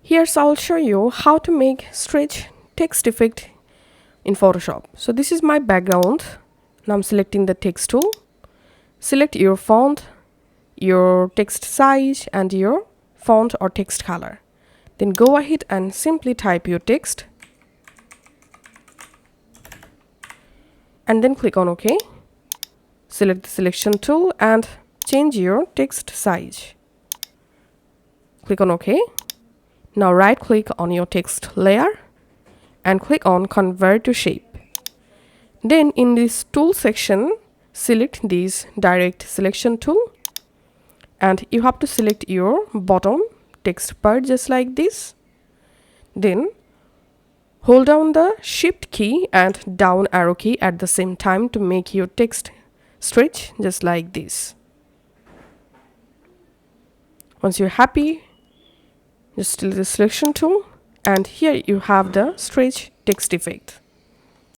Here's I'll show you how to make stretch text effect in Photoshop. So this is my background. Now I'm selecting the text tool. Select your font, your text size and your font or text color. Then go ahead and simply type your text and then click on OK. Select the selection tool and change your text size. Click on OK. Now right click on your text layer and click on convert to shape. Then in this tool section, select this direct selection tool and you have to select your bottom text part just like this. Then hold down the shift key and down arrow key at the same time to make your text stretch just like this. Once you're happy, just select the selection tool and here you have the stretch text effect.